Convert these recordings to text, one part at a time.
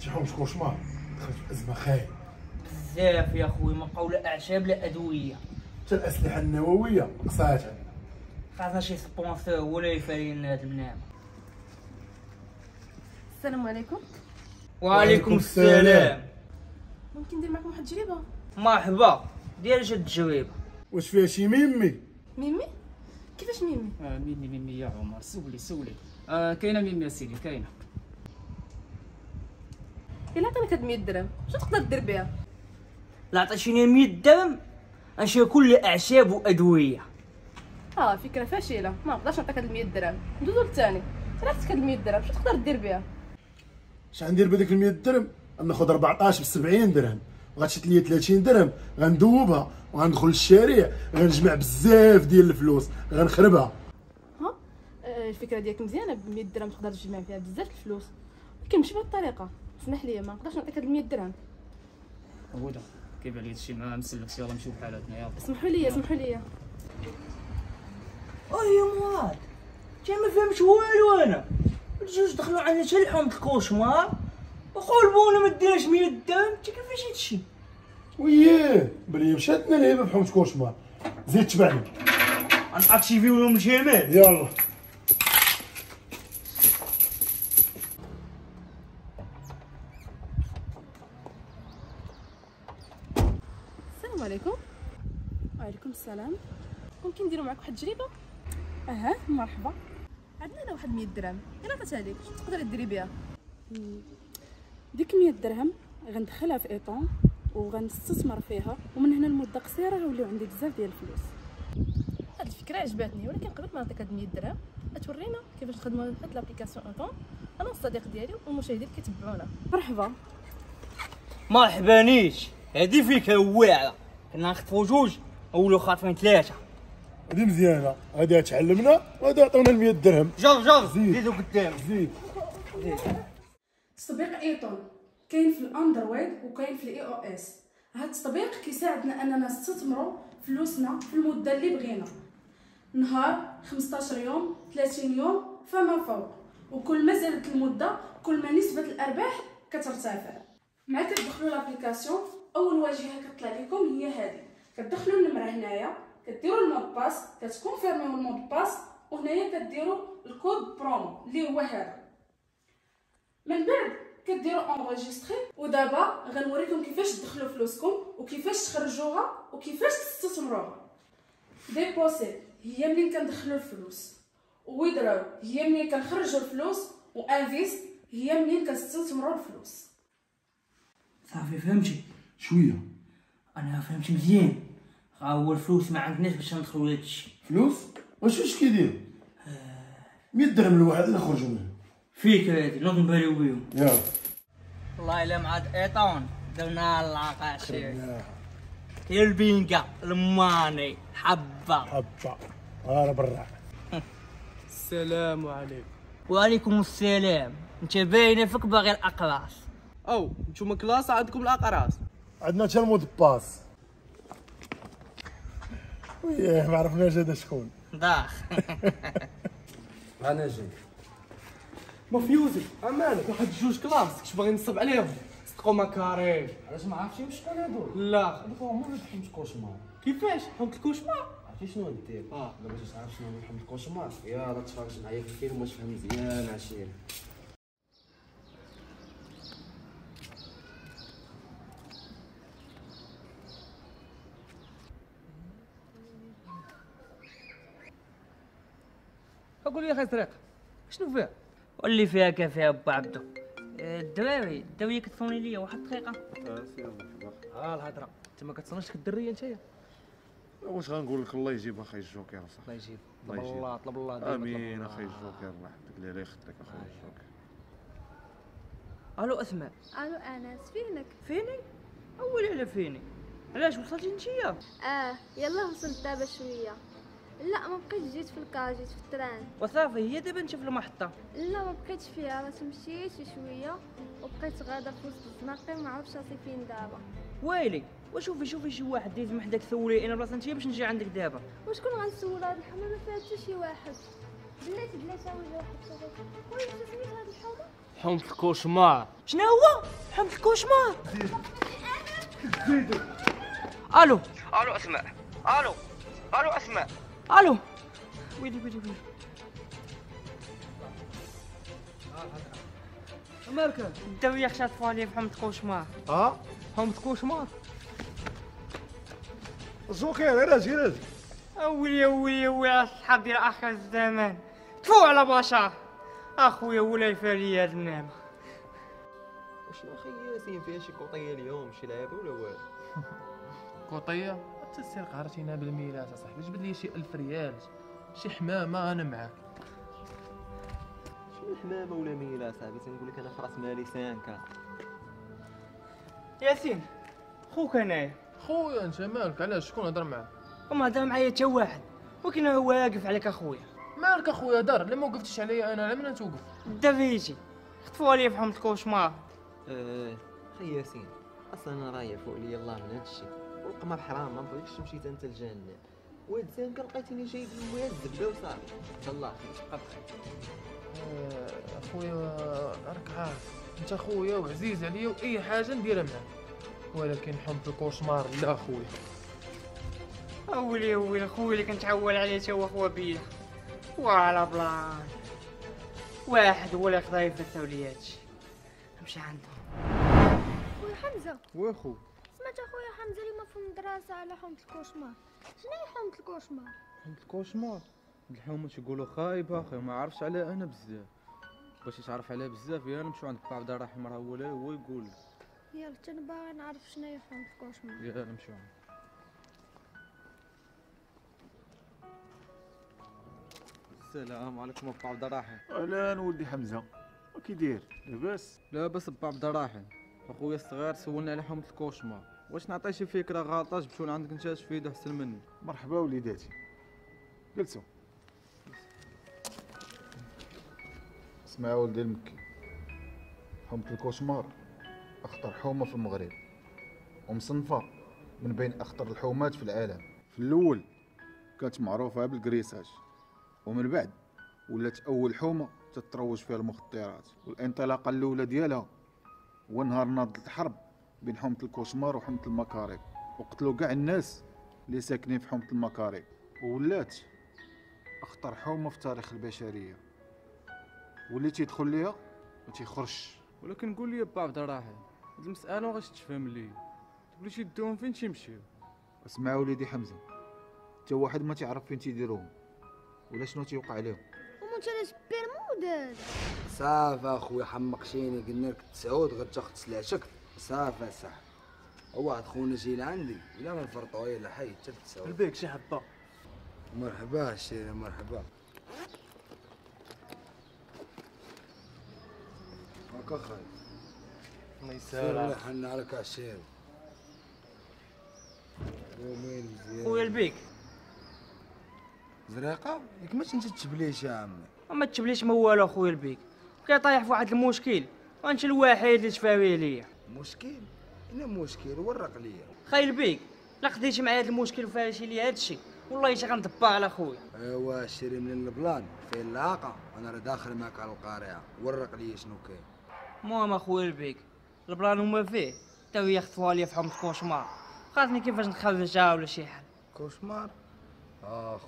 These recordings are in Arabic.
تيحومش كوشمار، دخلت في ازمه خايب بزاف يا خويا، من قول اعشاب لا ادويه. حتى الاسلحه النوويه نقصات عندنا. خاصنا شي سبونسور ولا يفاري لنا هاد المنامه. السلام عليكم. وعليكم السلام. ممكن ندير معكم واحد التجربه؟ مرحبا، دير جد التجربه. واش فيها شي ميمي؟ ميمي؟ كيفاش ميمي؟ ميمي يا عمر، سولي. كاينه ميمي يا سيدي، كاينه. الا عطيناك هاد 100 درهم شنو تقدر دير بها؟ لا عطيتيني 100 درهم غنشري كل اعشاب وادويه. فكره فاشله، ما نقدرش نعطيك هاد 100 درهم. ندوزو للثاني. الا عطيتك هاد 100 درهم شنو تقدر دير بها؟ اش غندير بهذيك 100 درهم؟ غناخذ 14 ب 70 درهم، وغتشد لي 30 درهم غندوبها وغندخل للشارع، غنجمع بزاف ديال الفلوس غنخربها. الفكره ديالك مزيانه، ب 100 درهم تقدر تجمع فيها بزاف الفلوس، ولكن ماشي بهاد الطريقه. اسمح لي، ما نقدرش نعطيك هاد 100 درهم. هودا كيبان لي هادشي ما مسلكش، يلاه نمشيو بحالاتنا يلاه. اسمحوا لي. يا مراد، انت ما فهمتش والو. انا الجوج دخلوا عندنا حتى لحوم الكوشمار وقول بونا ما ديرش 100 درهم. انت كيفاش هادشي؟ وياه بلي مشاتنا لعيبه بحومه كوشمار. زيد تبعني. غنأكتيفيو لهم الجمال. يلا السلام عليكم. وعليكم السلام. ممكن نديرو معاك واحد التجربه؟ مرحبا. عندنا هنا واحد 100 درهم، الا عطيتها لك شنو تقدري ديري بها؟ ديك 100 درهم غندخلها في ايطون وغنستثمر فيها، ومن هنا لمده قصيره غيوليو عندي بزاف ديال الفلوس. هاد الفكره عجباتني، ولكن قبل ما نعطيك هاد 100 درهم تورينا كيفاش نخدموا هاد لابليكاسيون ايطون. انا والصديق ديالي والمشاهدين كيتبعونا. مرحبا نيش، هادي فكره واعره. كنا نخطفوا جوج ولو خاطفين ثلاثه. هادي مزيانه، هادي تعلمنا وهادي عطونا 100 درهم. جرب زيدوا قدام. زيد. تطبيق ايطون كاين في الاندرويد وكاين في الاي او اس. هذا التطبيق كيساعدنا اننا نستثمروا فلوسنا في المده اللي بغينا، نهار، 15 يوم، 30 يوم فما فوق. وكل ما زادت المده كل ما نسبه الارباح كترتفع. مع كتدخلوا لابليكاسيون، اول واجهه كتطلع لكم هي هذه. كتدخلوا النمره هنايا، كديروا المود باس، كتكونفيرميو المود باس، وهنايا كديروا الكود برومو اللي هو هذا. من بعد كديروا انغيستري. ودابا غنوريكم كيفاش تدخلوا فلوسكم وكيفاش تخرجوها وكيفاش تستثمروها. ديبوسي هي منين كندخلوا الفلوس، ويدراو هي منين كنخرجوا الفلوس، وانفيست هي منين كنستثمروا الفلوس. صافي فهمتي شويه. انا فهمت مزيان. هو الفلوس ما عندناش باش ندخلوا لهادشي. فلوس؟ واش كيدير؟ 100 درهم الواحد نخرجوا منه. فيك هادي نوض نباليو بيهم. يلا والله الا مع ايطون درنا العقاشير. هي البينكا الماني حبه غير برا. السلام عليكم. وعليكم السلام. انت باينه فيك باغي الاقراص. او نتوما كلاس عندكم الاقراص؟ عندنا حتى المود باس. وياه ما عرفناش هذا شكون. داخ. انا جاي مافيوزي. امالك واحد جوج كلاس كنت باغي نصب عليهم، صدقوا ما كاريش. علاش ما عرفتيش شكون هادو؟ لا هادوك هما اللي حمد الكوشمار. كيفاش حمد الكوشمار؟ عرفتي شنو ندير؟ دابا باش تعرف شنو هو حمد الكوشمار، يلا تفرج معايا في الفيلم واش فهم مزيان عشير. قول لي يا اخي طريق شنو فيها؟ واللي فيها كافيه با عبدو. الدراري داويه كتصوني ليا واحد الدقيقه. سير مرحبا. الهضره انت ما كتصونيش الدريه نتايا. واش غنقول لك الله يجيب اخي الجوكر اصاحبي. الله يجيب. الله يجيب. الله طلب الله. امين اخي الجوكر، الله يحفظك لي يخدك اخويا الجوكر. الو اسماء. الو انس، فينك؟ فيني؟ اولي على فيني. علاش وصلتي نتيا؟ يلا وصلت دابا شويه. لا ما بقيتش، جيت في الكار، جيت في التران. وصافي هي دابا انت في المحطه؟ لا ما بقيتش فيها، راه مشيت شويه وبقيت غادا في وسط الزناقي، ما عرفتش راسي فين دابا. ويلي وشوفي شي واحد ديز محداك ثولي انا بلاصه نتيا باش نجي عندك دابا. وشكون غنسول؟ هاد الحومه ما فيها حتى شي واحد. بلاتي ولا واحد صافي. وي شنو سميت هاد الحومه؟ حومة الكوشمار. شنو هو حومة الكوشمار؟ الو الو اسماء. الو اسماء. الو ويلي مالك؟ انت وياك شاطفوا عليا في حومة الكوشمار. حومة الكوشمار. الجوكر راجل ويلي اصحاب ديال اخر الزمان تفو على بشر اخويا ولا يفالي هاد النعمة. وشنو اخي ياسين فيها شي كوطيه اليوم شي لعبه ولا والو؟ قطيه حتى السير قهرتينا بالميلات اصاحبي، جبد لي شي 1000 ريال شي حمامه انا معاك. شنو حمامه ولا ميله صاحبي، تنقول لك انا في راس مالي 5. ياسين خوك انايا. خويا انت مالك؟ علاش؟ شكون هضر معاك؟ وما هضر معايا حتى واحد، ولكن هو واقف عليك اخويا. مالك اخويا دار؟ لا ما وقفتش عليا انا، على من توقف؟ دافيتي خطفوا عليا في حومة الكوشمار. اخي ياسين اصلا انا رايح فوق لي الله من هادشي، والقمر حرام ما بغيتش تمشي انت الجنه، وهاد الزين كان لقيتيني جايب المويه الزبده وصافي. الله خير تبقى بخير. اخويا راك عارف انت خويا وعزيز عليا واي حاجه نديرها معاك، ولكن حومة الكوشمار لا خويا. ويلي خويا اللي كنتعول عليه تا هو خوا بيا وعلى بلان واحد هو اللي يقدر يفتح لي هادشي. نمشي عنده. خويا حمزه واخو سمعت اخويا حمزه اليوم في المدرسه على حومة الكوشمار. شنو هي حومة الكوشمار؟ حومة الكوشمار الحومة تيقولوا خايبه اخي، ما عرفتش عليها انا بزاف. باش تعرف عليها بزاف يا نمشيو عند با عبد الرحيم، راه هو يقول لك. يلا انا باغي نعرف شنو هي حومة الكوشمار. يلا نمشيو عنده. السلام عليكم با عبد الرحيم. اهلا ولدي حمزه، كي داير؟ لاباس؟ لاباس با عبد الرحيم. اخويا الصغير سولني على حومة الكوشمار، واش نعطيه شي فكره غلطه جبتو لعندك انت تفيد احسن مني. مرحبا وليداتي، جلسوا. اسمع ولدي المكي، حومة الكوشمار اخطر حومه في المغرب، ومصنفه من بين اخطر الحومات في العالم. في الاول كانت معروفه بالكريساج، ومن بعد ولات اول حومه تتروج فيها المخدرات، والانطلاقه الاولى ديالها هو نهار ناضت الحرب بين حومه الكوشمار وحومه المكاريب، وقتلوا كاع الناس اللي ساكنين في حومه المكاريب، وولات اخطر حومه في تاريخ البشريه، واللي تيدخل ليها ما تيخرجش. ولكن قول لي با عبد الرحيم، هاد المساله واش تفهم لي؟ تقولي شي يدوهم فين تيمشيو؟ اسمع وليدي حمزه، حتى واحد ما تعرف فين تيديروهم ولا شنو تيوقع لهم. وانت علاش بيرمودات؟ صافي اخويا حمقتيني، قلنا لك تسعود غتاخد سلعتك. صافي صح، هو واحد خونا جاي لعندي الا ما نفرطوا الا حي حتى تسعود. البيك شي حبه. مرحبا الشيري مرحبا. هاكا خاي الله سير يسهل. الله يحن عليك الشيري. يومين مزيان خويا البيك زريقه ياك ماش انت تشبليش يا عمي. ما تشبليش ما والو اخويا البيك، بقى طايح في واحد المشكل وانت الوحيد اللي تفاوي ليا. مشكل؟ انا مشكل ورق ليا. خاي البيك لا خديتي معايا هاد المشكل وفارشي لي هادشي والله حتى غندبر على خويا. ايوا الشيري من البلان فيه اللاقه، انا راه داخل معاك على القارعه، ورق ليا شنو كاين. المهم اخويا البيك البلان هما فيه تا هي خطفوها ليا في حومة الكوشمار، خاصني كيفاش نخرجها ولا شي حل. كوشمار؟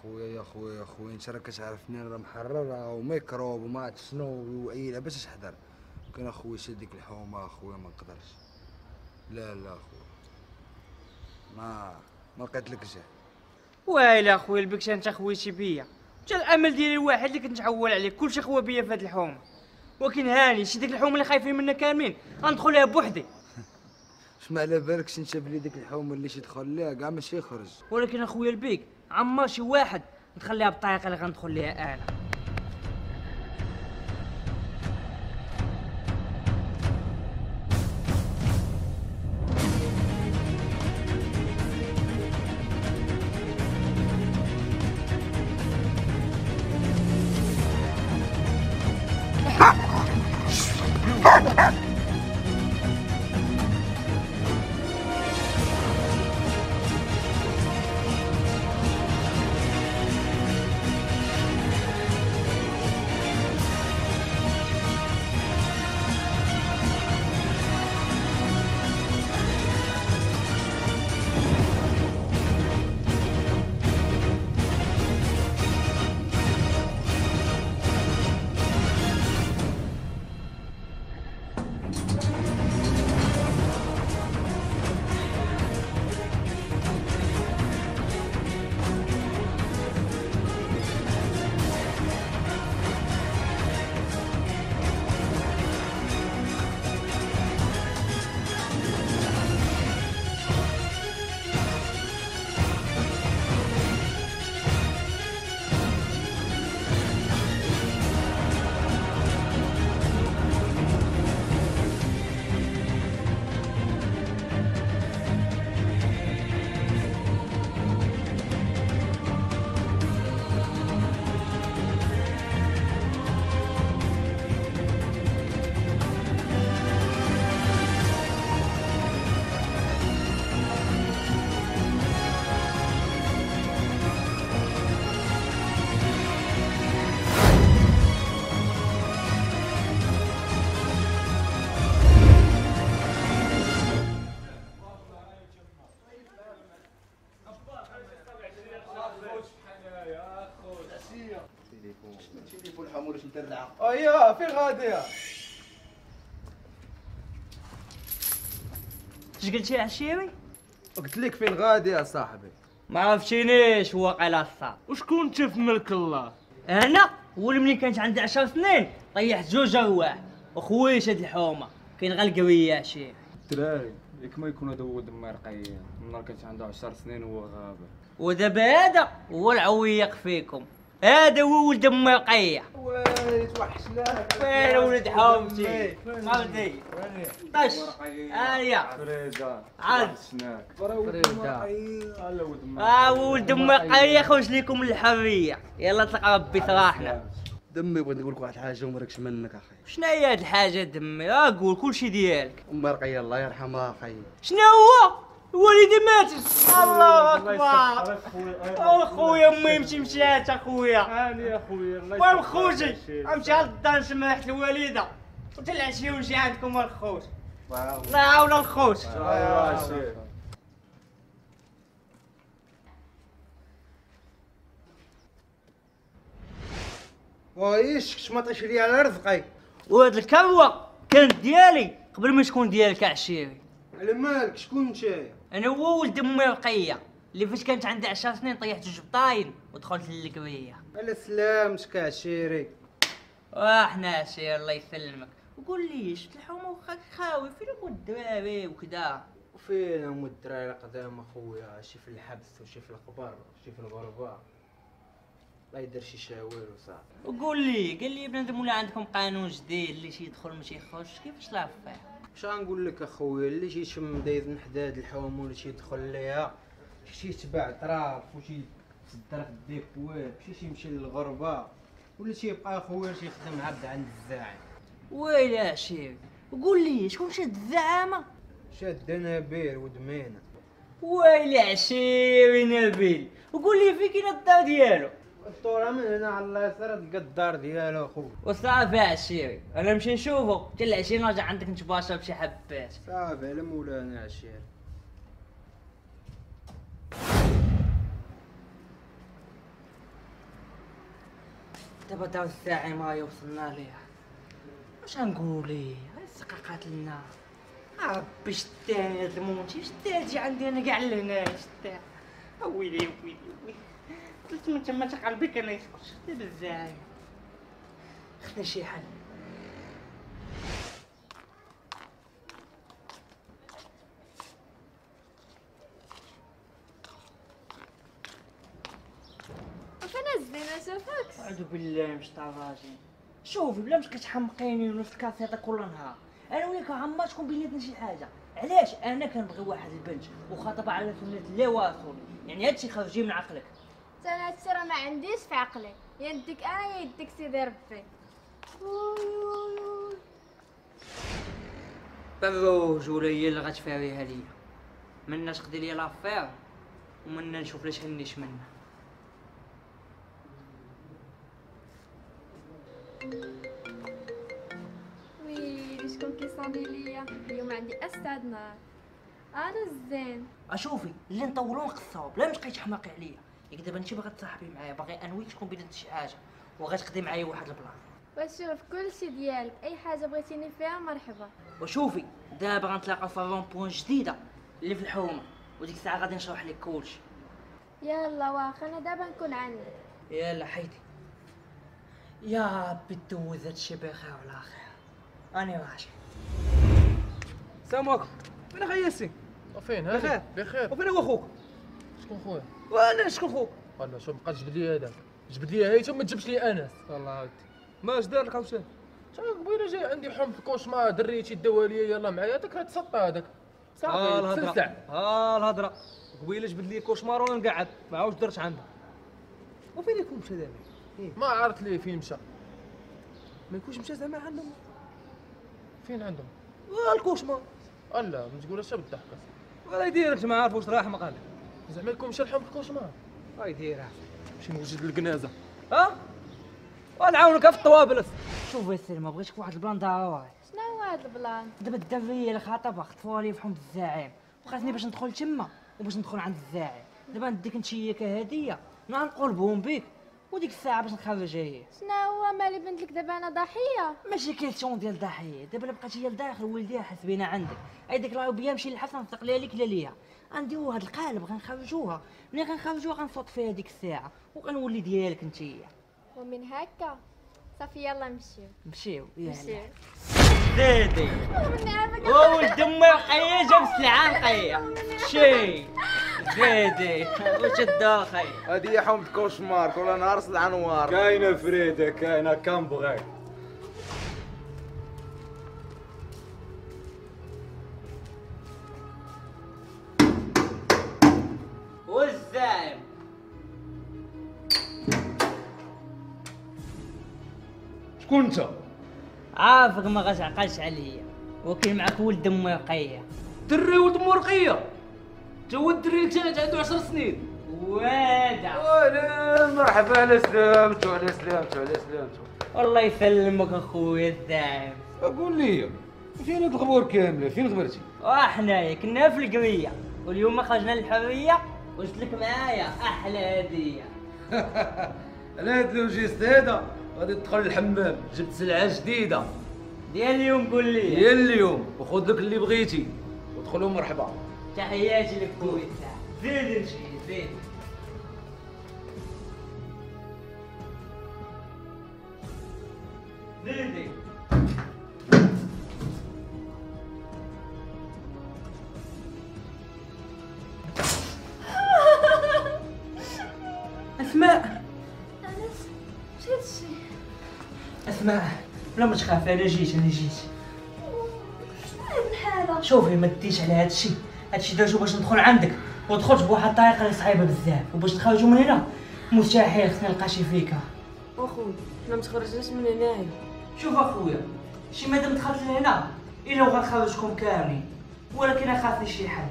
خويا يا خويا انت راك كتعرفني انا محرره وميكروب وما عرفت شنو واي لعبه تحضر، كان اخويا شاد ديك الحومه اخويا ما نقدرش. لا اخويا ما لقيتلكش. ويلي اخويا البيك انت خويتي بيا، انت الامل ديالي الواحد اللي كنت نعول عليه كلشي خوا بيا في هاد الحومه، ولكن هاني شي ديك الحومه اللي خايفين منها كاملين غندخل ليها بوحدي. ما على بالكش انت بلي ديك الحومه اللي تدخل ليها كاع ماشي يخرج. ولكن اخويا البيك عمر شي واحد نخليها بالطريقه اللي غندخل ليها انا. تليفون حمولش مترعه. ايوا فين غاديه؟ اش قلتي يا عشيري؟ قلت لك فين غادي يا صاحبي. ما عرفتينيش واقيلا الصاد. وشكون انت في ملك الله؟ انا هو اللي ملي كانت عندي 10 سنين طيحت جوج ارواح وخويا شاد الحومه كاين غير القويه يا عشيري. الدراري ياك ما يكون هذا هو دمي رقية من نهار كانت عنده 10 سنين وهو غابه. ودابا هذا هو العويق فيكم، هذا هو ولد امي رقيه. وي توحشناك. فين ولد حومتي؟ فهمتي؟ طش هانيا فريده عاد شناك فريده ولد امي رقيه خوش ليكم الحريه. يلا تلقى ربي صراحنا. دمي بغيت نقول لك واحد الحاجه وما راكش منك اخي. شنو هي هاد الحاجه دمي؟ قول كلشي ديالك. ام رقيه الله يرحمها اخي. شنو هو؟ والدي ماتت. الله اكبر. اخويا امي مشات اخويا. هاني اخويا الله يسلمك. وين خوتي؟ غنمشي للدار نسمع ريحه الوالده وتا العشيه ونجي عندكم الخوت. الله يعاون الخوت. وايش كنت ما طيش لي على رزقي. وهاد الكروه كانت ديالي قبل ما تكون ديالك عشيري. على مالك شكون نتايا؟ انا هو ولد امي رقيه اللي فاش كانت عندي 10 سنين طيحت جوج بطاين ودخلت للقبيه. على سلامتك عشيري. واحنا عشير الله يسلمك. وقول لي شفت الحومه وخاك خاوي فين هما الدراري وكذا؟ وفين هم الدراري القدام اخويا؟ شي في الحبس وشي في القبر وشي في الغربه. الله يدير شي شاوير وصافي. وقول لي قال لي بنادم ولا عندكم قانون جديد اللي شي يدخل ماشي يخرج كيفاش لافيه؟ واش غنقول لك اخويا اللي شي يشم دايز من حداد الحوم ولا شي يدخل ليها شي يتبع طراف وشي يصدر في الديكواب شي يمشي للغربه ولا شي يبقى اخويا شي يخدم عبد عند الزاعم. ويلي عشيري وقول لي شكون شاد الزعامه؟ شاد نبيل ودمينه. ويلي عشيري نبيل. وقول لي فين كاين الدار ديالو؟ الطورة من هنا على اليسار تلقى الدار ديالو اخويا. وصافي عشيري انا نمشي نشوفو حتى العشيه نرجع عندك نتباشر بشي حبات. صافي على مولانا عشيري. دابا دار الساعه ما وصلنا ليها واش غنقولوا ليه؟ السقا قاتلنا. ربي شتاني هاد المونتي شتاتي عندي انا كاع لهنا شتا. ويلي ويلي ويلي قلت من تما تا قلبي كان يسكت دابا الزاعم. خدنا شي حل. فانا زينه شافكش. اعوذ بالله من الشيطان الرجيم. شوفي بلا مش كتحمقيني ونفس الكاسيطه كل نهار. انا وياك عما تكون بيناتنا شي حاجه. علاش انا كنبغي واحد البنت وخاطبها على سنه الله ورسوله، يعني هادشي خرجي من عقلك. انا هادشي راه ما عنديش في عقلي، يا يديك انا يا يديك سيدي ربي. بالروج ولا هي اللي غتفاريها ليا. منا تقضي لي لافير ومنا نشوف لاش هنيش منها. ويلي شكون كيصوني ليا اليوم؟ عندي اسعد نهار. انا الزين. اشوفي اللي نطولو نقصرو بلا ما تبقاي تحماقي عليا. ياك دابا انت باغا تصاحبي معايا باغي انويك تكون بيناتنا شي حاجه وغتقضي معايا واحد البلاصه. وشوف كلشي ديالك، اي حاجه بغيتيني فيها مرحبا. وشوفي دابا غنتلاقاو في الرون بوين جديده اللي في الحومه، وديك الساعه غادي نشرح لك كلشي. يلا واخا انا دابا نكون عندك. يلا حيدي. يا ربي دوز هادشي بخير وعلى خير. اني ماشي. السلام عليكم. فين اخي ياسين؟ وفين هادي؟ بخير بخير. وفين هو خوك؟ شكون خويا؟ وانا شكون خوك؟ والله شوف بقى جبد لي هذاك، جبد لي هايته وما تجبش لي انس. والله عاودتي. ما اش دار لك عاوتاني؟ قبيله جاي عندي حمل في الكوشمار، دريتي داوها ليا يلاه معايا هذاك تسطى هذاك. صافي تسلسع. الهضره قبيله جبد لي كوشمار وانا نقعد ما عاودش درت عنده. وفين يكون مشى دابا؟ ما عرفت ليه فين مشى. ما يكونش مشى زعما عندهم. فين عندهم؟ الكوشمار. لا ما تقولهاش بالضحك. ولا يدير انت ما عارف واش راح ما قال. زعما يكون مشى لحم في الكوشمار. يديرها. نمشي نوجد الكنازه. ونعاونك في الطوابل. شوف يا سلمى بغيتك واحد البلان ضروري. شنو هو هذا البلان؟ دابا الدريه اللي خاطبها خطفوها لي في حومه الزعيم، وخاصني باش ندخل تما وباش ندخل عند الزعيم. دابا نديك نتيا كهديه نقلبهم بيك، وديك الساعه باش نخرجها هي. شنو هو مالي بنت لك دابا انا ضحيه؟ ماشي كيلسيون ديال ضحيه، دابا الا بقات هي لداخل ولديها حسبينا عندك، اي ديك العربيه مشي للحسن نطلقليها ليك لا ليا. غنديرو هاد القالب غنخرجوها، ملي غنخرجوها غنفوت فيها ديك الساعه وغنولي ديالك نتيا. ومن هكا صافي يلا نمشيو نمشيو. زيدي ولد امي رقيه جاب السلعه نقيه شي زيدي واش الداخل. هادي هي حومة كوشمار كل نهار صدع نوار. كاينه فريده كاينه كان بغيت. والزعيم شكون انت؟ عارفك ما غتعقلش عليا، وكاين معاك ولد امي رقيه. دري ولد امي رقيه؟ تا هو الدري اللي عنده 10 سنين. وادا مرحبا على سلامتو على سلامتو على سلامتو. الله يسلمك اخويا الزعيم. قول لي فين هاد الخبور كامله؟ فين غبرتي؟ حنايا كنا في القريه واليوم خرجنا للحريه وجبت لك معايا احلى هديه. انا هاد لوجيست هذا غادي تدخل الحمام، جبت سلعه جديده ديال اليوم. قول لي ديال اليوم وخذ لك اللي بغيتي ودخلوا مرحبا. تحياتي لك خويا الزعيم. زيد نمشي زيد. زيدي اسماء. انس مشيت هادشي. اسماء لا ما تخافي انا جيت. شنو هاد الحاله؟ شوفي ما ديش على هادشي درتو باش ندخل عندك، ودخلت بواحد الطريقه اللي صعيبه بزاف، وباش نخرجوا من هنا مستحيل خصني نلقى شي فيكا. اخويا حنا متخرجناش من هنايا. شوف اخويا شي مادام دخلت لهنا الا وغنخرجكم كاملين، ولكن اخافني شي حل.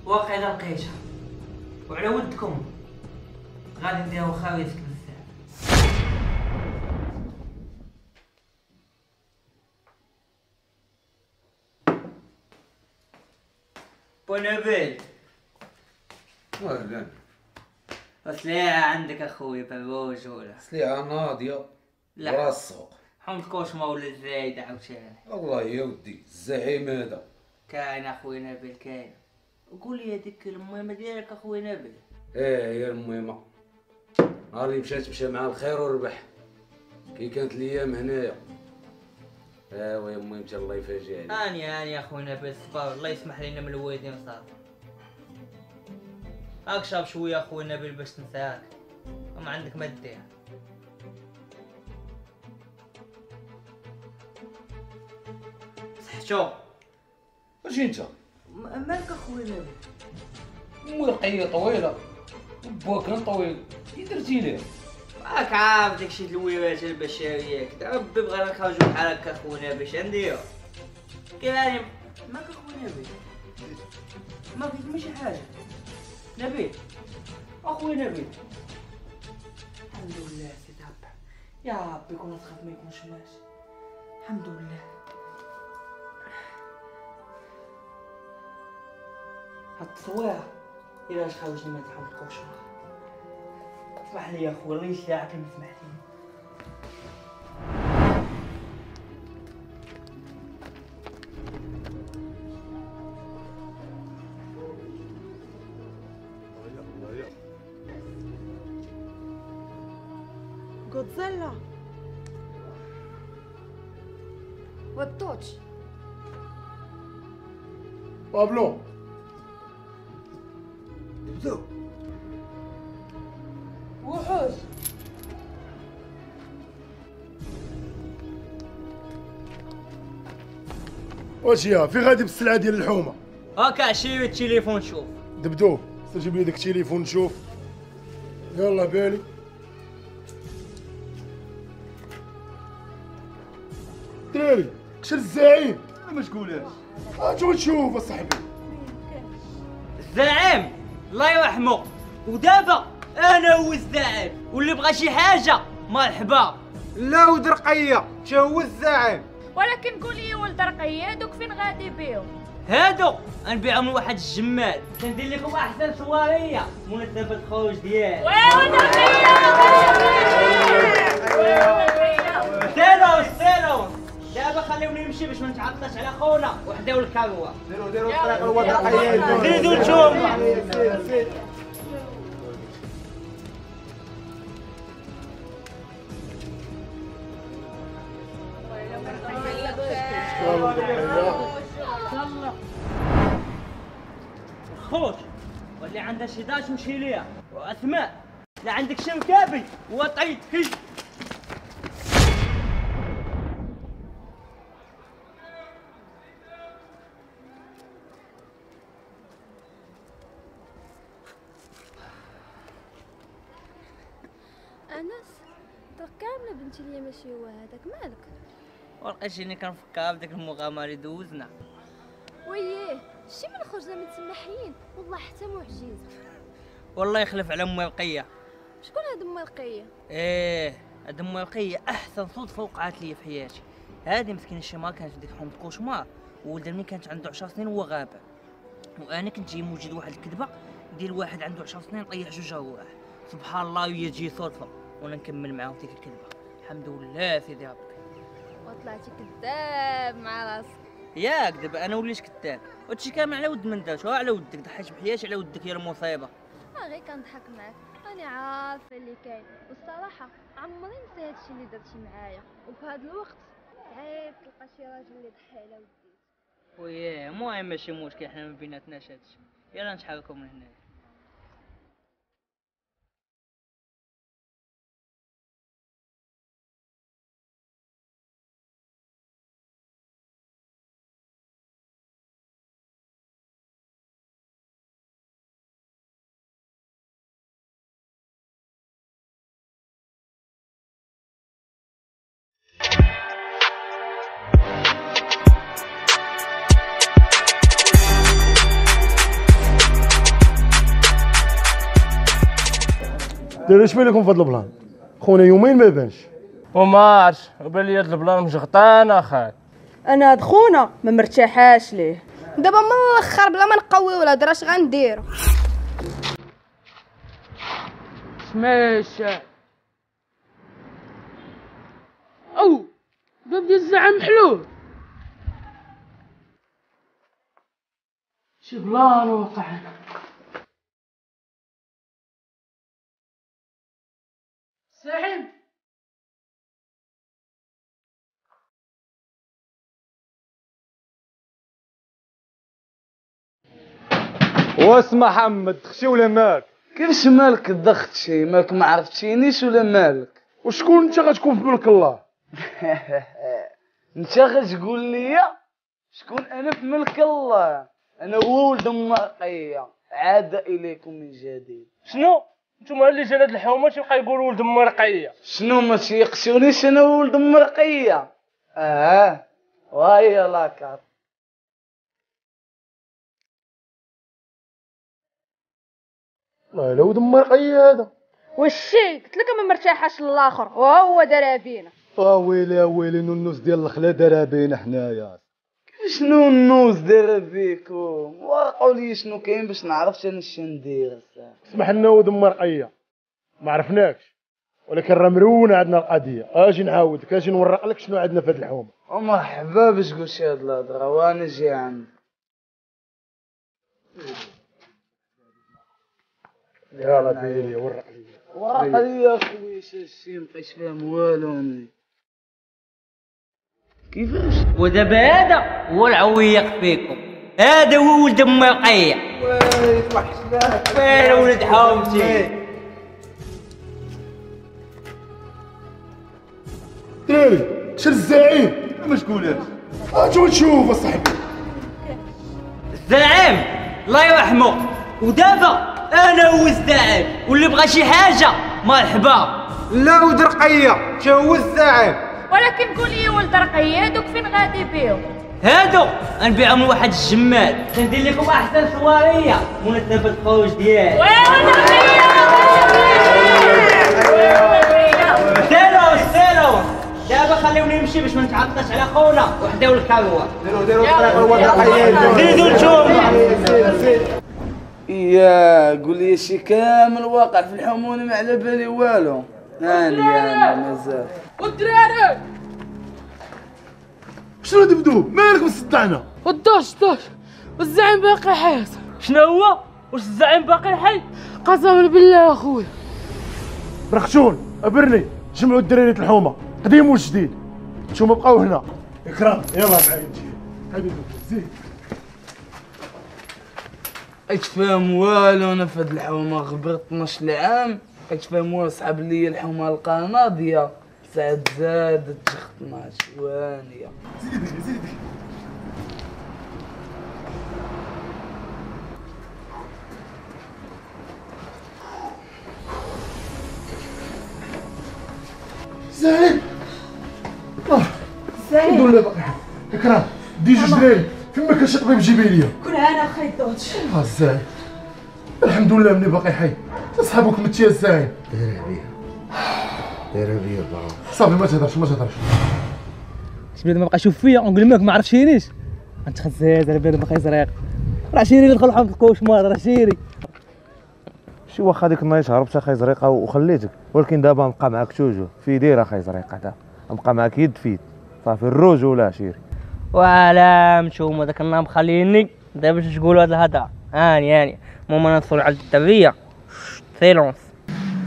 واقيلا لقيتها وعلى ودكم غادي نديرو خاويتك بزاف. بونابيل. اهلا. سليعة عندك اخويا بالرجولة. سليعة ناضية لا راس السوق. حومة كوشمة ولا الزايدة عاوتاني. الله يا ودي الزعيم هذا. كاين اخويا نبيل كاين. قول لي هذيك المهمة ديالك اخويا نبيل. هي المهمة. نهار اللي مشى مع الخير وربح. كي كانت الايام هنايا. ويا مهمتي الله يفاجئني. اني اخويا نبيل صبر الله يسمح لينا من الوالدين صافي. هاك شرب شويه اخويا نبيل باش تنساك، وما عندك ما دير. صحتو واش انت؟ مالك اخويا نبيل؟ امي رقيه طويله وبا كان طويل، كي درتي ليه؟ راك عارف داكشي الوراثه البشريه كدا، ربي بغانا نخرجو بحال هكا اخويا باش نديرو. كاين مالك اخويا نبيل؟ ما قلت شي حاجه نبيل اخويا نبيل. الحمد لله سيدي ربي، يا ربي كون تخاف ما يكونش ماشي. الحمد لله. هاد التصويره الا خرجني من حومة الكوشمار. اسمح لي يا خويا، الله يسلمك اسمح لي. غودزيلا والطوش بابلو بدو وحوش واش يا في غادي بالسلعه ديال الحومه؟ هاكا عشيري التليفون شوف. دبدو جيب لي داك التليفون نشوف. يلا بالي دراري كشر الزعيم. ما تقولهاش اجو تشوف اصاحبي. الزعيم الله يرحمه، ودابا انا هو الزعيم، واللي بغى شي حاجه مرحبا. لا ولد رقيه تا هو الزعيم. ولكن قولي يا ولد رقيه دوك فين غادي بيهم؟ هادو غنبيعهم لواحد الجمال، كندير لكم احسن صواريه مناسبه الخروج ديالي. سيرو دابا خليوني نمشي باش ما نتعطلش على خونا وحداو الكروه. ديروا الطريق الولد رقيه. زيدوا نتوما. خوش واللي عندها شي داش مشي ليها، واسماء لا عندك شي مكابي وطيت هي. انس درك كامله بنتي ليا ماشي هو هذاك، مالك؟ ولقيتيني كنفكر بديك المغامره اللي دوزنا. وييه شي من خرجنا من تما حيين، والله حتى معجزه. والله يخلف على امي رقيه. شكون هاد امي رقيه؟ هاد امي رقيه احسن صدفه وقعت لي في حياتي. هادي مسكينه الشمال كانت في ديك حومه كوشمار، وولدها ملي كانت عنده 10 سنين هو غابه، وانا كنت جاي موجد واحد الكذبه ديال واحد عنده 10 سنين طيح جوج رواح. سبحان الله وهي تجي صدفه وانا نكمل معاهم ديك الكذبه. الحمد لله سيدي ربي. وطلعتي كذاب مع راسك. ياك دابا انا وليت كذاب، وهادشي كامل على ود من دارت، على ودك ضحيت بحياتي على ودك يا المصيبه. غير كنضحك معاك، راني عارفه اللي كاين، والصراحه عمري نسيت هادشي اللي درتي معايا، وفي هاد الوقت عيب تلقى شي راجل اللي يضحي على وديك. وياه المهم ماشي مشكل، حنا ما بيناتناش هادشي. يلا نتحركوا من هنايا. داير اش بالكم في هذا البلان؟ خونا يومين ما بانش. وما عرفتش، وبان لي هاد البلان مجغطان اخاك. انا هاد خونا ما مرتاحاش ليه. دابا من الاخر بلا ما نقوي ولا درا اش غنديرو؟ سماشة او باب ديال الزعم محلول. شي بلان وقعنا. سعيد واسمع محمد تخشي ولا مالك؟ كيفاش مالك ضختشي؟ مالك ما عرفتينيش ولا مالك؟ وشكون انت غتكون في ملك الله؟ انت غتقول لي شكون انا في ملك الله؟ انا هو ولد ام رقيه، عاد اليكم من جديد. شنو؟ نتوما اللي جا لهاد الحومه تيبقى يقولوا ولد ام رقيه. شنو ما تيقشونيش انا ولد ام رقيه؟ وهي لاكار. والله الا ولد ام رقيه هذا. وشي قلت لك ما مرتاحاش للاخر وهو دارها بينا. ويلي ويلي النوس ديال الخلا دارها بينا حنايا. شنو النوس دايره بيكم؟ ورقوا لي شنو كاين باش نعرف انا اش ندير. اسمح لنا ولد ام رقيه، ما عرفناكش، ولكن راه مرونه عندنا القضيه. اجي نعاود لك، اجي نورق لك شنو عندنا في هذه الحومه. ومرحبا باش قلتي هاد الهضره وانا جاي عندك. يلا ديري ورق لي اخويا شي مبقيتش فاهم والو انا. كيفاش؟ ودابا هذا هو العويق فيكم، هذا هو ولد امي القيع. وي يطلع شباب فين ولد حومتي؟ دراري شر الزعيم ما شكون اجو نشوف اصاحبي. الزعيم الله يرحمه، ودابا انا هو الزعيم، واللي بغى شي حاجه مرحبا. لا ولد رقيه تا هو الزعيم. ولكن قول لي ولد رقيه هادوك فين غادي بيهم؟ هادو غنبيعهم لواحد الجمال، كندير لكم احسن صواريه مناسبه الخروج ديالي. سيروا دابا خليوني نمشي باش ما نتعطلش على خونا وحداو الكروه. ديروا الطريق الواد رقيه. زيدوا نتوما. يا قول لي شي كامل واقع في الحمونه ما على بالي والو. هاني مازال. والدراري شنو تبدو؟ مالك مصدعنا؟ الدوش والزعيم باقي حي. شنو هو؟ واش الزعيم باقي حي؟ قسما بالله اخويا. رخشون ابرني، جمعوا الدراري الحومه قديم وجديد، نتوما بقاو هنا. اكرام يلا معايا نجي حبيبي زيد. كيتفاهم والو انا في هاد الحومه غبرت 12 عام. كيتفاهم والو صحاب ليا الحومه القناضيه ساعات زادت تجي 12 وانيه. زيدك زين. الحمد لله باقي. اكرام دي جوج دراري فين ما كان شي طبيب جيبي ليا. كل انا خاي دوتش. زين الحمد لله مني باقي حي. اصحابك متيا الزاين. دايره بيا بابا. صافي ما تهضرش شباب ما بقى يشوف فيا ونقول لك ما عرفتينيش. انت خزاز على بنادم باقي زريق. راه شيري اللي دخل حومه الكوشمار، راه شيري. شي واخا ديك النايت هربت اخي زريقه وخليتك، ولكن دابا نبقى معاك توجو في دير اخي زريقه. دابا نبقى معاك يد في يد صافي الرجوله شيري. وعلام نتوما داك النهار مخليني دابا باش تقولوا هاد الهضره. هاني ماما ندخلوا على الدريه سيلونس.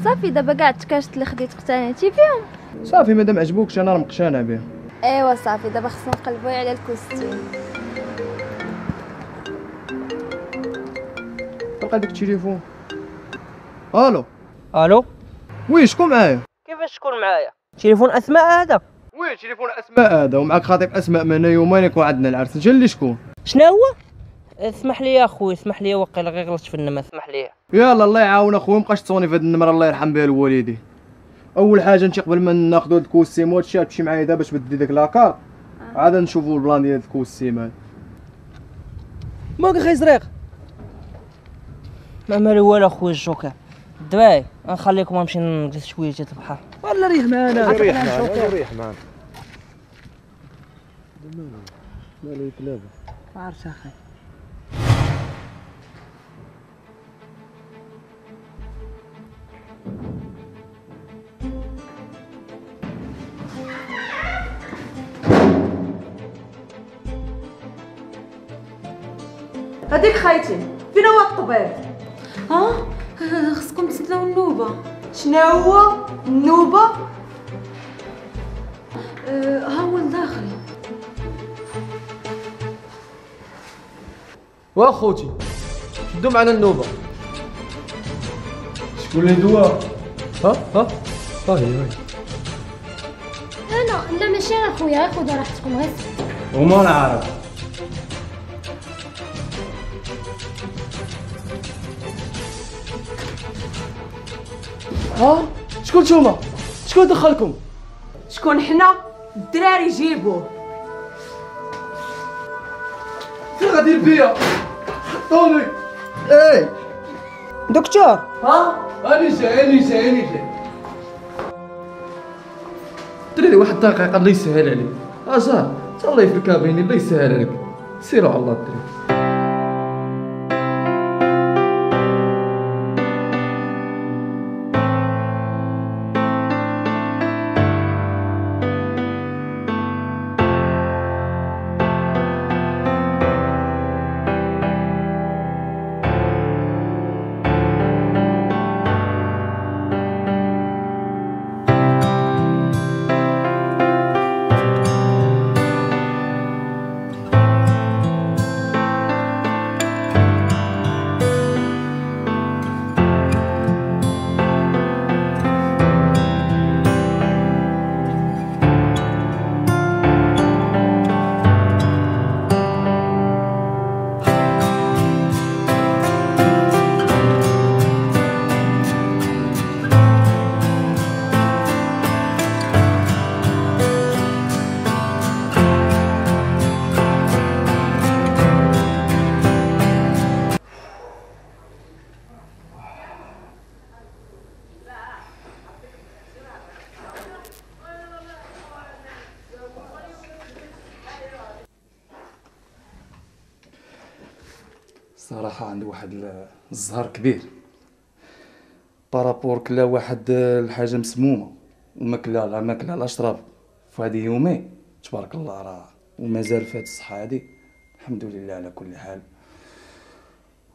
صافي دابا كاع التكاشت اللي خديت اقتنيتي فيهم؟ صافي مادام عجبوكش انا راه مقتنع بهم. ايوا صافي دابا خصنا نقلبوا على الكوستيم. تلقى ديك التليفون. الو الو وي شكون معايا؟ كيفاش شكون معايا؟ تليفون اسماء هذا؟ وي تليفون اسماء هذا، ومعاك خطيب اسماء من يومين يكون عندنا العرس. انت اللي شكون؟ شنو هو؟ اسمح لي يا خويا، اسمح لي وقيلا غير غلطت في النمره، اسمح لي. يلا الله يعاون اخويا، مابقاش تصوني في هاد النمره الله يرحم بها الوالدين. اول حاجه انت قبل ما ناخذوا هاد الكوستيم وهادشي تمشي معايا دابا باش تبدلي ديك لاكارت، عاد نشوفوا البلان ديال الكوستيم هذا. مالك اخي زريق؟ ما مالي والو اخويا الجوكر. الدراري غنخليكم نمشي نجلس شويه في البحر. والله ريح معانا. ريح معانا. مالو يتلابى. ما عرفتش اخي. هذيك خايتي فين هو الطبيب؟ خصكم تسناو النوبه. شنو هو النوبه؟ ها هو لداخل. واخوتي شدوا معنا النوبه. شكون اللي دوا؟ ها هي لا ماشي انا خويا، غير خذوا راحتكم غير. وما انا عارف. شكون نتوما؟ شكون دخلكم؟ شكون حنا؟ الدراري جيبوه. فين غادي بيا؟ حطوني. ايه دكتور. اني جاي. دراري واحد الدقيقه الله يسهل عليك. صافي الله يفركها بيني، الله يسهل عليك. سيروا على الله الدراري. الصراحه عنده واحد الزهر كبير بارابور كلا واحد الحاجه مسمومه وماكله لا ماكله لا شراب في هذه يومين تبارك الله راه ومازال في هذه الصحه هذه الحمد لله على كل حال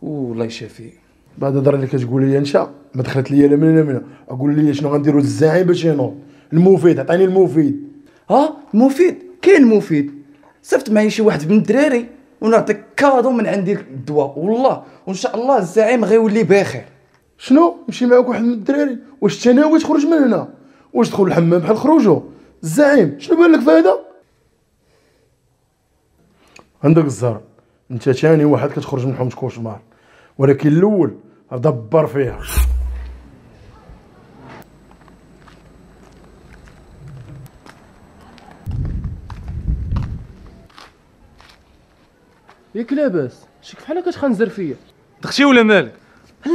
والله يشافيه. بعد الهضره اللي كتقول لي انت ما دخلت لي لا من هنا اقول لي شنو غنديروا للزعيم باش ينوض. المفيد عطيني المفيد. مفيد كاين المفيد صيفط معايا شي واحد من الدراري ونعطيك كادو من عندي الدواء والله وان شاء الله الزعيم غيولي بخير. شنو يمشي معاك واحد من الدراري؟ واش انت ناوي تخرج من هنا؟ واش تدخل الحمام بحال خروجو؟ الزعيم شنو بان لك في هذا؟ عندك الزهر انت ثاني واحد كتخرج من حومه كوشمار ولكن الاول دبر فيها. ياك لاباس شك بحال كتخنزر فيا تخشي ولا مالك؟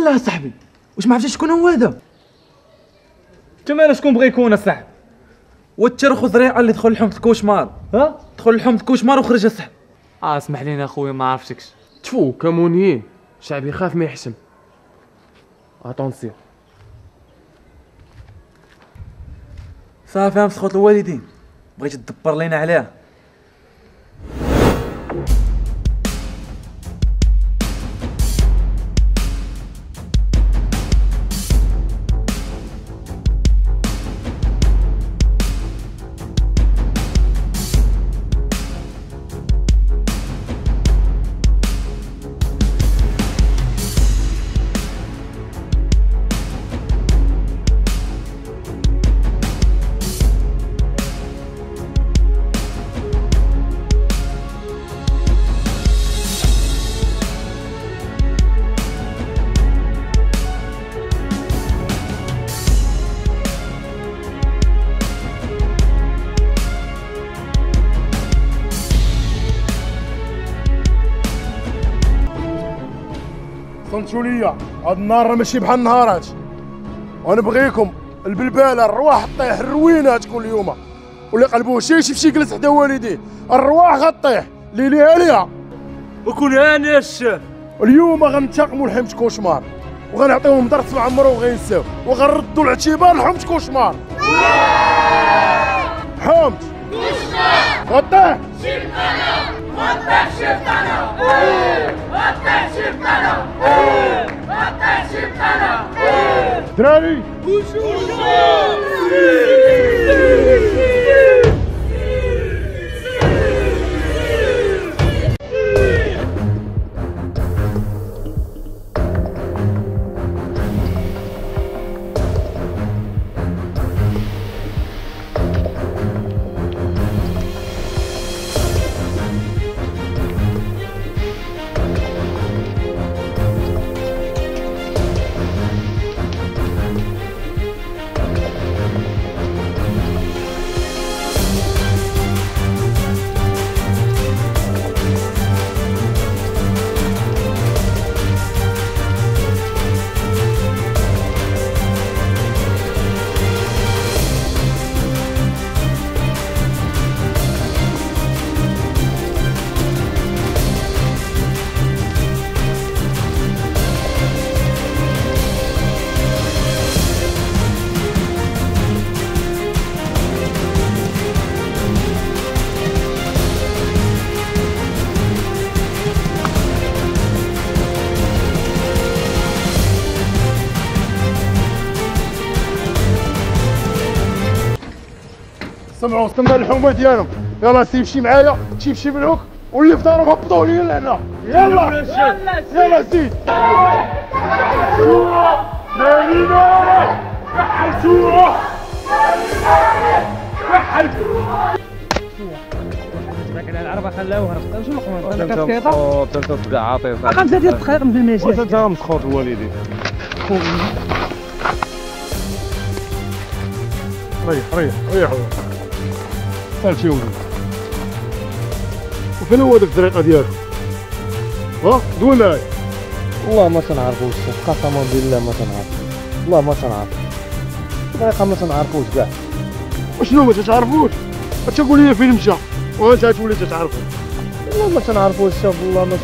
لا صاحبي واش ما عرفتش شكون هو هذا؟ انت مالك شكون بغى يكون اصاحبي؟ والترخو ذريعه اللي دخل لحومه الكوشمار دخل لحومه الكوشمار وخرج اصاحبي. اسمح لينا اخويا ما عرفتكش. تفو كمونيين شعب يخاف ما يحشم. اتونسيون صافي مسخوط الوالدين بغيتي تدبر لينا عليها. صنتوا ليا هاد النهار راه ماشي بحال النهارات ونبغيكم البلباله الرواح طيح الروينه تكون اليوم واللي قلبوه شي يمشي يجلس حدا والديه الرواح غطيح ليليها ليها وكون انا الشاف. اليوم غنتقموا لحومه كوشمار وغنعطيوهم درس ما عمره وغينساو وغنردوا الاعتبار لحومه كوشمار. حومه غطيح غطيح شفتنا غطيح شفتنا غطيح شفتنا دراري سمعوا استنى الحومه ديالهم يلا تمشي معايا تمشي منوك واللي فطارهم هبطوا لي لهنا يلا يلا زيد مارينا حلتوها كان العربه خلاوها شنو القمر انا كتقيطه انت تبقى عاطفه 5 ديال الدقائق من الماشي انت مسخوط الوالدين ريح سال شي ولد وفين هو داك الطريقه ديالك؟ دوي معايا. والله ما تنعرفوش قسما بالله ما تنعرف والله ما تنعرف الطريقه ما تنعرفوش كاع. وشنو ما تتعرفوش؟ تقول لي فين مشى وانت تولي تتعرفوا. والله ما تنعرفوش شوف والله ما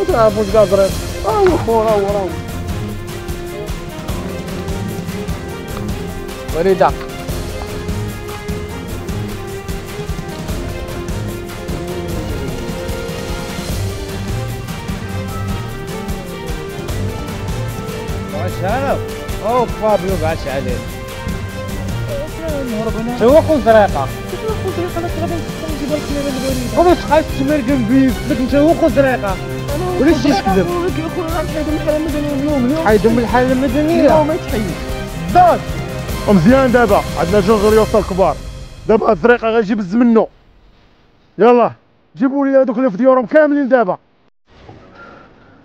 تنعرفوش كاع زريق. هو خونا هو وليدة شنو؟ او بابلو بعد عليه سوقوا زريقه هو تقاش تمرقم بيك بدك نسوقوا زريقه وليش تكذب؟ حيدوا من الحاله المدنيه ما تحيد داك ومزيان. دابا عندنا جوج ريوسه الكبار، دابا الزريقه غيجيب منه. يلا جيبوا لي هذوك اللي في ديورهم كاملين دابا.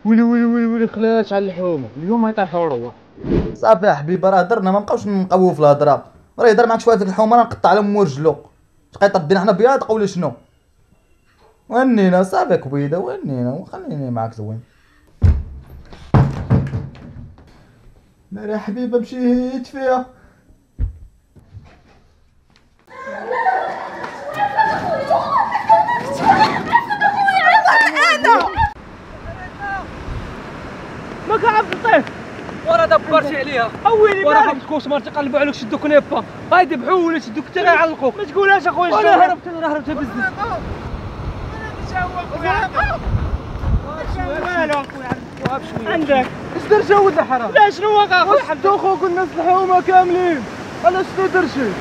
ويلي خلاش على الحومه اليوم يطيحوا روح. صافي يا حبيبي راه درنا ما نبقاوش نقويو في الهضره، راه يهضر معاك شويه في الحومه راه نقطع على مو رجلو. تبقى يطبينا حنا بياض ولا شنو؟ ونينا صافي كبيده ونينا وخليني معاك زوين. ناري يا حبيبه مشيت فيها. ما كعب الطيف ورا دبرتي عليها اويلي ورا خمس كوسمار تقلبوا عليك شدوا كنيفه غيذبحوا ولا شدوك حتى غيعلقوك. ما تقولهاش اخويا انا هربت بزاف. مالو اخويا عندك اش دار شا ولد الحرام؟ لا شنو واقع اخويا؟ حمدو خوك الناس الحومه كاملين انا شنو درتي؟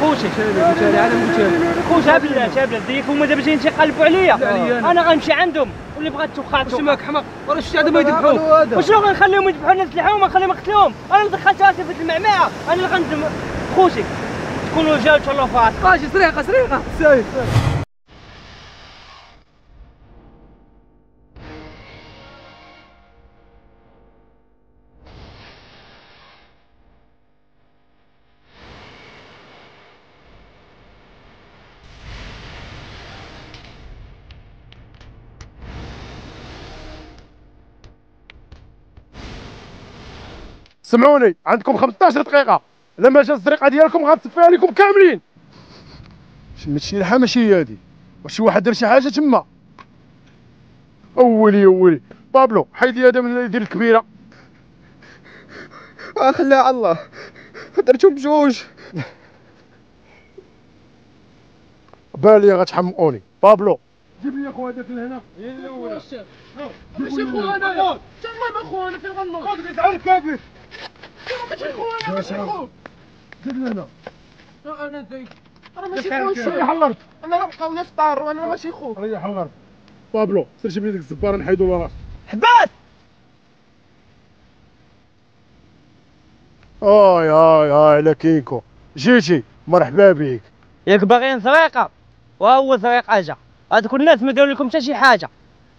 خوشي قلت لي انا قلت لي خوش هبله ديك هما دابا جايين تيقلبوا عليا انا غنمشي عندهم واللي بغات توقع واش ماك حماق راه شتي هذا ما يذبحوك وشنو غنخليهم يذبحوا الناس الحومه نخليهم يقتلوهم؟ انا اللي دخلت راسي في المعمعه انا اللي غندم خوشي تكونوا رجال تشلفات ماشي سريقه ساير سمعوني عندكم 15 دقيقة، لما جا الزريقة ديالكم غنصفيها لكم كاملين. ماشي لحا ماشي هادي، واش شي واحد دار شي حاجة تما؟ أولي بابلو حيد لي هذا من يدير الكبيرة. خليها على الله درتهم بجوج. بالي غتحمقوني. بابلو جيب لي اخويا هذاك لهنا هي الاولى ماشي خويا انايا تما خويا انا فين غنوض خذ تعال كابك ماشي خويا ماشي خويا زيد لهنا انا زيد انا ماشي خويا ريح الارض انا غنبقاو في الدار وانا ماشي خوك ريح الارض. بابلو سير جيب لي ديك الزباره نحيدو لها حبات. هاي لا كيكو جيتي مرحبا بك. ياك باغيين زريقه وهو زريقه جا هذوك الناس ما داروا لكم حتى شي حاجه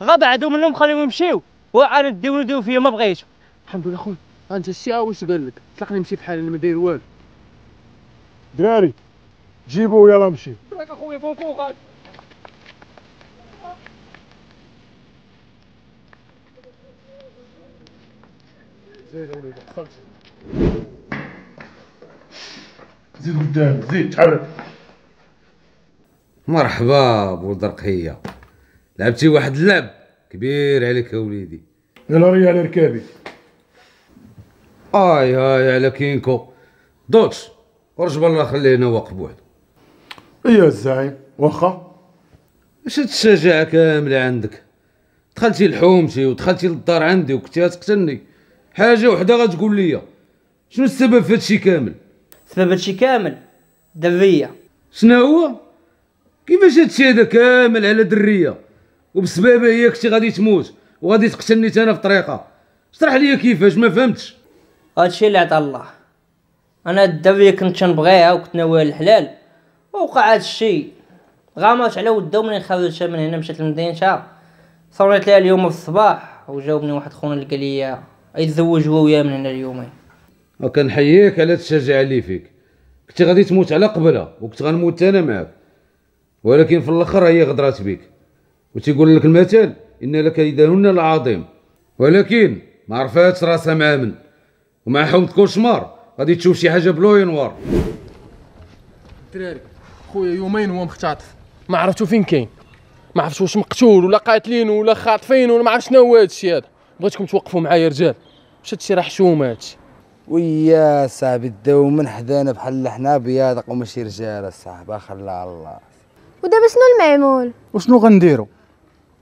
غبعدوا منهم خليهم يمشيو وعاد نديو فيا ما بغيتو. الحمد لله خويا انت الشيعة واش قال لك؟ طلقني نمشي بحال انا ما داير والو. دراري جيبوا يلا نمشي. راك اخويا فوق زيد وليدي دخلت زيد قدامي زيد تحرك. مرحبا بولد رقية، لعبتي واحد اللعب كبير عليك يا وليدي. يلا ريا على ركابي. هاي على كينكو دوتش ورجب الله خليه هنا واقف بوحدو. يا الزعيم واخا اش هاد الشجاعة كاملة عندك؟ دخلتي لحومتي ودخلتي للدار عندي وكنتي غتقتلني. حاجة وحدة غتقول لي شنو السبب في هادشي كامل؟ السبب هادشي كامل درية. شنو هو؟ كيفاش هادشي هذا كامل على درية وبسببها هي كنتي غادي تموت وغادي تقتلني انا في طريقة؟ اشرح لي كيفاش ما فهمتش. هادشي اللي عطا الله. انا الدرية كنت تنبغيها وكنت ناويها الحلال ووقع هادشي غامرت على ودها ومنين خرجتها من هنا مشات لمدينتها صورت ليها اليوم في الصباح وجاوبني واحد خونا اللي قال لي يتزوج هو وياه من هنا اليومين. وكنحييك على هاد الشجاعة اللي فيك. كنتي غادي تموت على قبلها وكنت غنموت انا معاك، ولكن في الاخر هي غدرات بك. وتيقول لك المثل ان لك يدهن العظيم، ولكن ما عرفاتش راسها مع من. ومع حومة كوشمار غادي تشوف شي حاجه بلو ينوار. الدراري خويا يومين هو مختطف ما عرفتو فين كاين. ما عرفتش واش مقتول ولا قاتلين ولا خاطفين ولا ما عرفت شنو هو هذا الشيء هذا. بغيتكم توقفوا معايا رجال، واش هادشي راه حشومه هادشي. ويا صاحبي داو من حدانا بحال حنا بيادق وماشي رجال صاحبي، خلى الله. ودابا شنو المعمول؟ وشنو غنديروا؟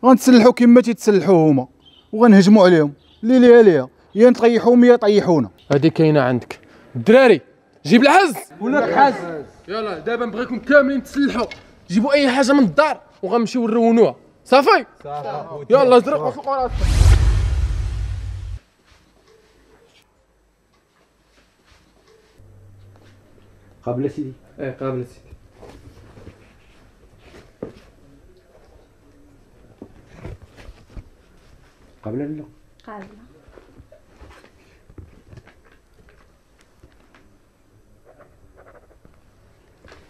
غنتسلحوا كما تيتسلحوا هما وغنهجموا عليهم اللي ليها ليها، يا نطيحوهم يا طيحونا. هذه كاينه عندك الدراري. جيب الحز ولا الحز. يلا دابا نبغيكم كاملين تسلحوا، جيبوا اي حاجه من الدار وغنمشيو نرونوها. صافي يلا زرقوا في القرات. قابله سيدي؟ ايه قابله سيدي. قابله لا؟ قابله.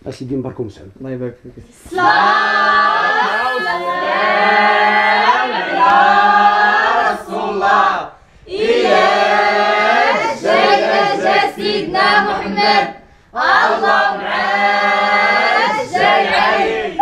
اسيدي مبارك ومسعود. الله يبارك فيك. صلاة على رسول الله. يا سيدنا محمد الله معاك جاي عليك.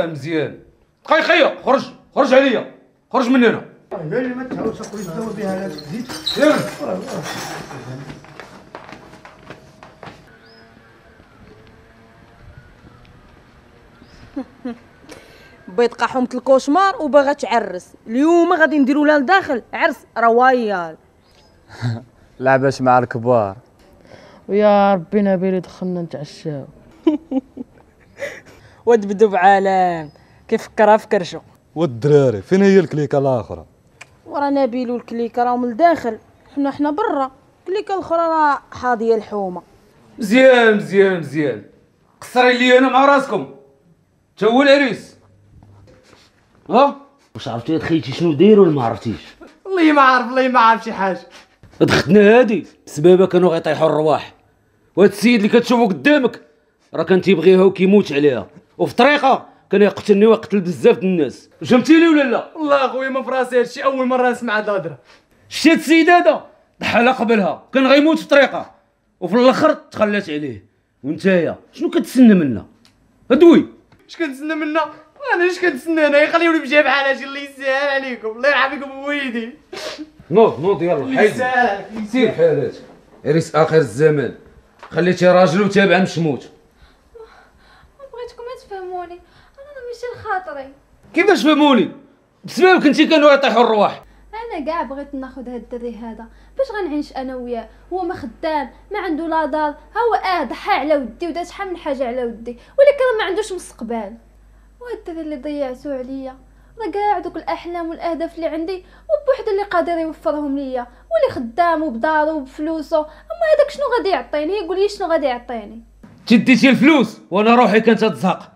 مزيان خيا خرج عليا، خرج من هنا. لا اللي ما تعاودش اخويا تداوى بها لا تزيد. بيض حومة الكوشمار وباغا تعرس. اليوم غادي نديروا لها لداخل عرس روايال. لعباش مع الكبار. ويا ربي نبيل يدخلنا نتعشاو. واد بدو بعالم كيف فكرها في كرشو. والدراري فين هي الكليكه الاخرى؟ ورا نبيل والكليكه راهم لداخل، حنا برا. الكليكه الاخرى راه حاضيه الحومه. مزيان قصري لي انا مع راسكم. تا هو العريس. واش عرفتي خيتي شنو داير ولا ما عرفتيش؟ والله ما عارف شي حاجه. دختنا هادي بسببها كانوا غيطيحوا الرواح، وهاد السيد اللي كتشوفو قدامك راه كان تيبغيها وكيموت عليها، وفي طريقه كان يقتلني ويقتل بزاف د الناس. فهمتيني ولا لا؟ والله اخويا ما فراسي هادشي اول مره نسمع هاد الهضره. شتي هاد السيد هذا ضحى قبلها كان غيموت في طريقه، وفي الاخر تخلات عليه. وانتايا شنو كتسنى منا؟ ادوي اش كنتسنى منا؟ انا اش كنتسنى انا؟ يخليوني بجا بحال هادشي اللي يسهل عليكم. الله يرحم فيكم بويدي. نوض يلا حيد سير بحالاتك. عريس اخر الزمان خليتي راجل وتابع مشموت. بغيتكم تفهموني، انا ماشي لخاطري. كيفاش فهموني؟ بسببك انت كانوا يطيحوا الرواح. انا كاع بغيت ناخذ هاد الدري هذا باش غنعيش انا وياه. هو ما خدام، ما عنده لا دار، هو ضحى على ودي ودات شحال من حاجه على ودي، ولكن ما عندوش مستقبل. وهاد الدري اللي ضيعتو عليا راه كاع دوك الاحلام والاهداف اللي عندي وبوحدو اللي قادر يوفرهم ليا، واللي خدام وبدارو وبفلوسو. اما هذاك شنو غادي يعطيني؟ يقول لي شنو غادي يعطيني؟ تديتي الفلوس وانا روحي كانت تزهق.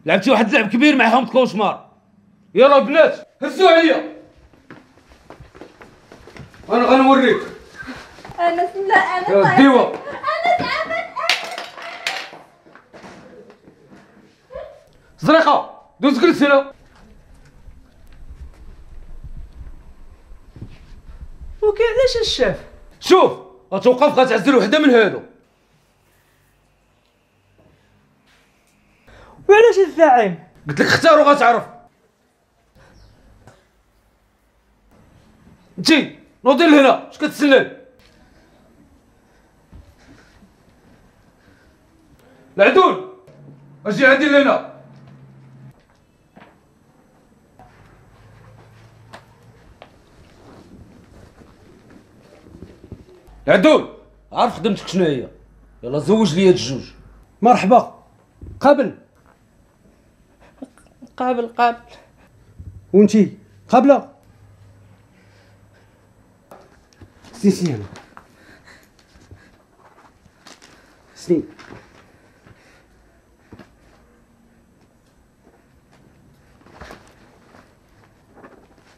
لعبتي واحد اللعب كبير مع حومة كوشمار. يلا بنات هزوا عليا. انا نوريك. انس لا انا يا ديوة. انا تعبت. زريقه دوز جلس هنا. وكي علاش الشاف؟ شوف غتوقف غتعزل وحده من هادو. وعلاش الزعيم؟ قلت لك اختار وغتعرف. انتي نوضي لهنا، اش كتسنن؟ العدول اجي عندي لهنا. العدول عارف خدمتك شنو هي؟ يلا زوج لي هاد الجوج. مرحبا. قابل. قابل. وانتي قابله؟ سي انا سنين.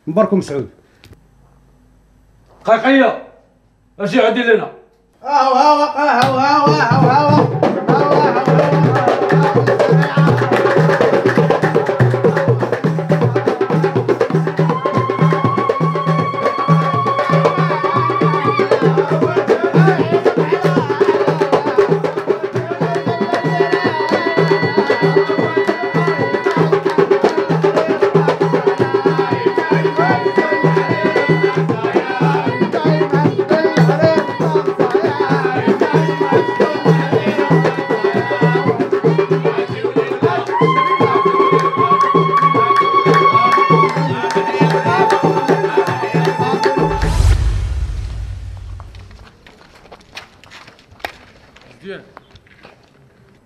مبارك مسعود. قيقيه اجي عندي لهنا. هاو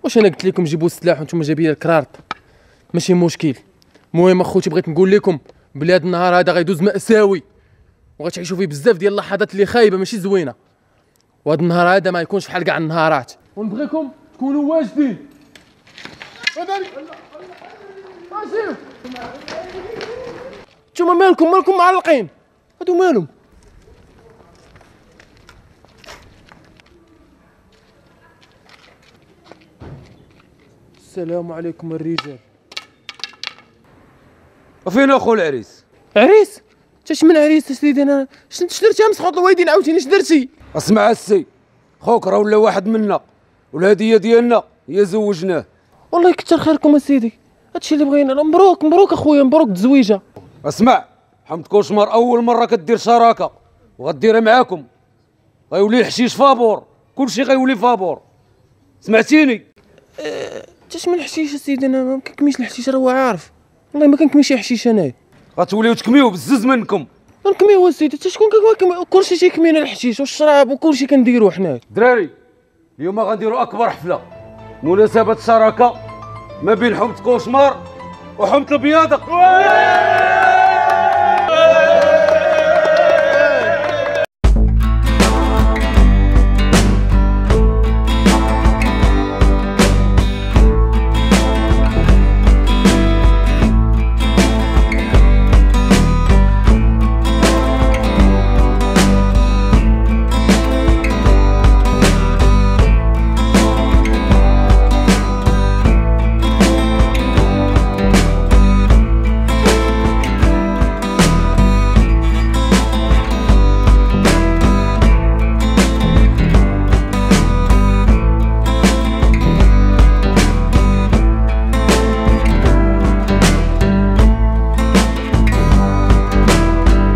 واش انا قلت لكم جيبوا السلاح وانتم جايبين الكرارط؟ ماشي مشكل. المهم اخوتي بغيت نقول لكم بلي هذا النهار هذا غيدوز مأساوي وغتعيشوا فيه بزاف ديال اللحظات اللي خايبه ماشي زوينه، وهذا النهار هذا ما يكونش بحال كاع النهارات، ونبغيكم تكونوا واجدين. نتوما مالكم معلقين؟ هادو مالهم؟ السلام عليكم الرجال. وفين اخو العريس؟ عريس؟ انت من عريس سيدي؟ انا شنو درتي امس؟ حط الوالدين عاوتاني اش درتي؟ اسمع السي، خوك راه ولا واحد منا والهديه ديالنا هي زوجناه. والله يكثر خيركم اسيدي، هادشي اللي بغينا. مبروك اخويا، مبروك التزويجه. اسمع حمد كوشمار اول مره كدير شراكه وغديرها معاكم، غيولي الحشيش فابور، كلشي غيولي فابور، سمعتيني؟ انت من الحشيش اسيدي؟ انا ما كنكميش الحشيش، راه هو عارف والله ما كنكميش حشيش انايا. غتوليو تكميو بزز منكم. نكميو اسيدي؟ حتى شكون كيكمي؟ كلشي تيكمينا الحشيش والشراب وكلشي كنديروه حنايا. دراري اليوم غنديروا اكبر حفله مناسبه شراكه ما بين حمد كوشمار وحمد البياضه.